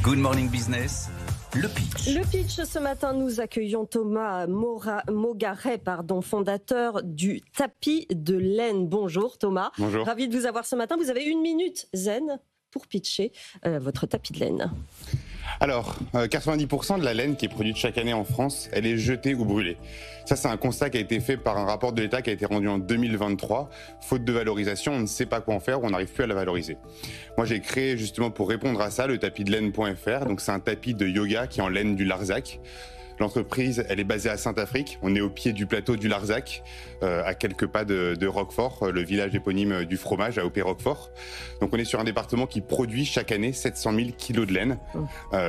Good Morning Business, le pitch. Le pitch, ce matin, nous accueillons Thomas Mogaret, fondateur du tapis de laine. Bonjour Thomas. Bonjour. Ravi de vous avoir ce matin. Vous avez 1 minute zen pour pitcher votre tapis de laine. Alors, 90% de la laine qui est produite chaque année en France, elle est jetée ou brûlée. Ça, c'est un constat qui a été fait par un rapport de l'État qui a été rendu en 2023. Faute de valorisation, on ne sait pas quoi en faire ou on n'arrive plus à la valoriser. Moi, j'ai créé justement pour répondre à ça le tapis de laine.fr. Donc, c'est un tapis de yoga qui est en laine du Larzac. L'entreprise, elle est basée à Saint-Affrique. On est au pied du plateau du Larzac, à quelques pas de Roquefort, le village éponyme du fromage, à Opé-Roquefort. Donc on est sur un département qui produit chaque année 700 000 kilos de laine.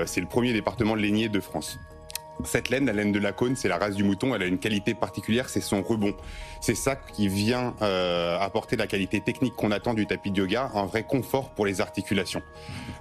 C'est le premier département lainier de France. Cette laine, la laine de Lacaune, c'est la race du mouton, elle a une qualité particulière, c'est son rebond. C'est ça qui vient apporter la qualité technique qu'on attend du tapis de yoga, un vrai confort pour les articulations.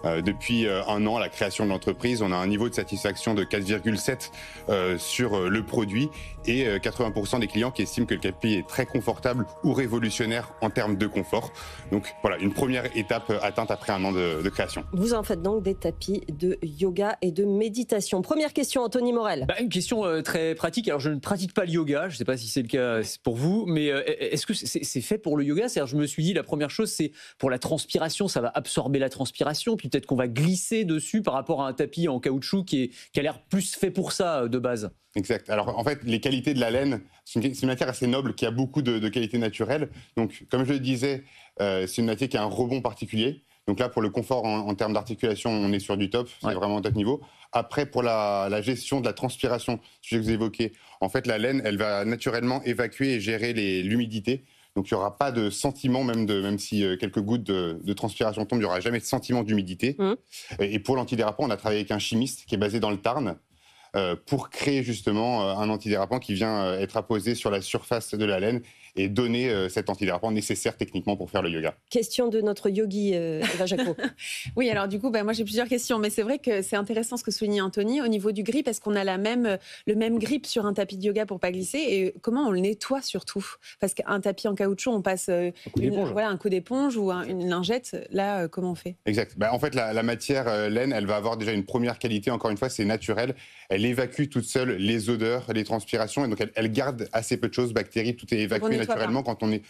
Depuis un an, à la création de l'entreprise, on a un niveau de satisfaction de 4,7 sur le produit et 80% des clients qui estiment que le tapis est très confortable ou révolutionnaire en termes de confort. Donc voilà, une première étape atteinte après un an de création. Vous en faites donc des tapis de yoga et de méditation. Première question, Anthony Morel. Une question très pratique. Alors, je ne pratique pas le yoga. Je ne sais pas si c'est le cas pour vous, mais est-ce que c'est fait pour le yoga? C'est-à-dire, je me suis dit, la première chose, c'est pour la transpiration, ça va absorber la transpiration, puis peut-être qu'on va glisser dessus par rapport à un tapis en caoutchouc qui a l'air plus fait pour ça de base. Exact. Alors, en fait, les qualités de la laine, c'est une matière assez noble qui a beaucoup de qualités naturelles. Donc, comme je le disais, c'est une matière qui a un rebond particulier. Donc là, pour le confort en termes d'articulation, on est sur du top, c'est vraiment au top niveau. Après, pour la gestion de la transpiration, sujet que vous évoquez, en fait, la laine, elle va naturellement évacuer et gérer l'humidité. Donc, il n'y aura pas de sentiment, même si quelques gouttes de transpiration tombent, il n'y aura jamais de sentiment d'humidité. Et pour l'antidérapant, on a travaillé avec un chimiste qui est basé dans le Tarn pour créer justement un antidérapant qui vient être apposé sur la surface de la laine et donner cet antidérapant nécessaire techniquement pour faire le yoga. Question de notre yogi, Eva Jaco. Oui, alors du coup, moi j'ai plusieurs questions, mais c'est vrai que c'est intéressant ce que souligne Anthony au niveau du grip. Est-ce qu'on a le même grip sur un tapis de yoga pour pas glisser, et comment on le nettoie surtout? Parce qu'un tapis en caoutchouc, on passe un coup d'éponge ou une lingette. Là, comment on fait? Exact. En fait, la matière laine, elle va avoir déjà une première qualité. Encore une fois, c'est naturel. Elle évacue toute seule les odeurs, les transpirations, et donc elle garde assez peu de choses, bactéries, tout est évacué naturellement quand on est...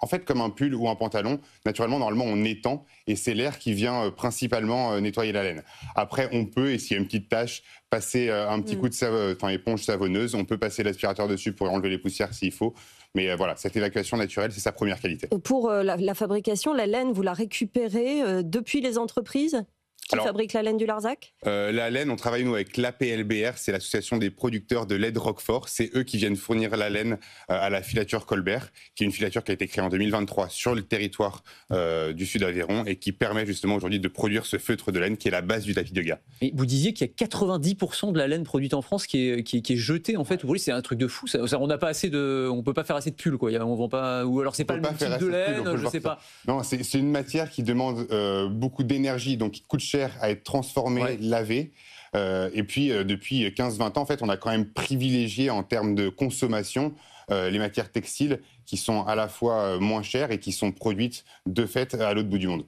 en fait, comme un pull ou un pantalon, naturellement, normalement, on étend, et c'est l'air qui vient principalement nettoyer la laine. Après, on peut, et s'il y a une petite tache, passer un petit coup de éponge savonneuse, on peut passer l'aspirateur dessus pour enlever les poussières s'il faut. Mais voilà, cette évacuation naturelle, c'est sa première qualité. Pour la fabrication, la laine, vous la récupérez depuis les entreprises qui fabriquent la laine du Larzac? La laine, on travaille nous avec l'APLBR, c'est l'association des producteurs de lait de Roquefort. C'est eux qui viennent fournir la laine à la filature Colbert, qui est une filature qui a été créée en 2023 sur le territoire du sud d'Aveyron et qui permet justement aujourd'hui de produire ce feutre de laine qui est la base du tapis de yoga. Et vous disiez qu'il y a 90% de la laine produite en France qui est jetée en fait. C'est un truc de fou. On n'a pas assez on peut pas faire assez de pulls quoi. On vend pas, ou alors c'est pas le même type de laine. Je sais pas. Non, c'est une matière qui demande beaucoup d'énergie, donc qui coûte cher à être transformée, lavée. Et puis, depuis 15-20 ans, en fait, on a quand même privilégié en termes de consommation les matières textiles qui sont à la fois moins chères et qui sont produites de fait à l'autre bout du monde.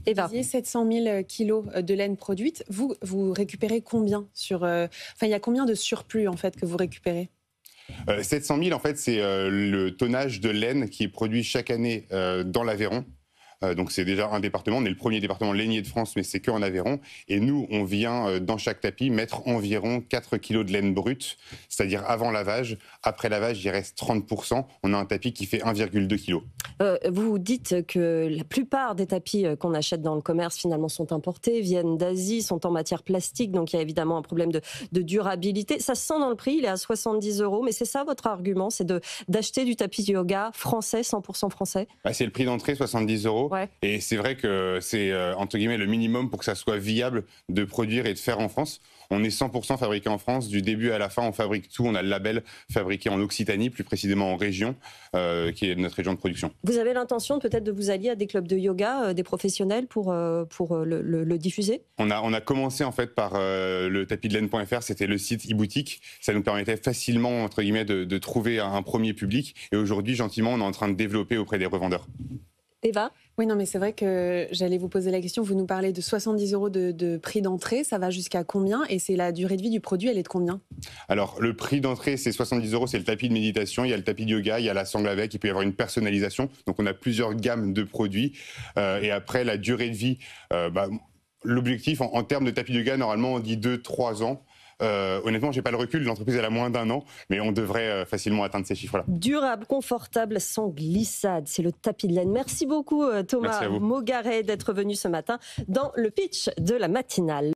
Eva. Vous disiez 700 000 kilos de laine produite. Vous récupérez combien il y a combien de surplus en fait que vous récupérez? 700 000, en fait, c'est le tonnage de laine qui est produit chaque année dans l'Aveyron. Donc c'est déjà un département, on est le premier département lainier de France, mais c'est qu'en Aveyron. Et nous, on vient dans chaque tapis mettre environ 4 kilos de laine brute, c'est-à-dire avant lavage. Après lavage, il reste 30%. On a un tapis qui fait 1,2 kg. Vous dites que la plupart des tapis qu'on achète dans le commerce finalement sont importés, viennent d'Asie, sont en matière plastique, donc il y a évidemment un problème de durabilité. Ça se sent dans le prix, il est à 70 €, mais c'est ça votre argument, c'est d'acheter du tapis de yoga français, 100% français? C'est le prix d'entrée, 70 €. Ouais. Et c'est vrai que c'est entre guillemets le minimum pour que ça soit viable de produire et de faire en France. On est 100% fabriqué en France, du début à la fin, on fabrique tout. On a le label fabriqué en Occitanie, plus précisément en région, qui est notre région de production. Vous avez l'intention peut-être de vous allier à des clubs de yoga, des professionnels pour le diffuser? On a commencé en fait par le tapis de laine.fr, c'était le site e-boutique. Ça nous permettait facilement, entre guillemets, de trouver un premier public. Et aujourd'hui, gentiment, on est en train de développer auprès des revendeurs. Eva? Oui, non, mais c'est vrai que j'allais vous poser la question. Vous nous parlez de 70 € de prix d'entrée. Ça va jusqu'à combien? Et c'est la durée de vie du produit, elle est de combien? Alors, le prix d'entrée, c'est 70 €, c'est le tapis de méditation, il y a le tapis de yoga, il y a la sangle avec, il peut y avoir une personnalisation. Donc, on a plusieurs gammes de produits. Et après, la durée de vie, l'objectif en termes de tapis de yoga, normalement, on dit 2-3 ans. Honnêtement, j'ai pas le recul, l'entreprise elle a moins d'1 an, mais on devrait facilement atteindre ces chiffres-là. Durable, confortable, sans glissade, c'est le tapis de laine. Merci beaucoup Thomas Mogaret d'être venu ce matin dans le pitch de la matinale.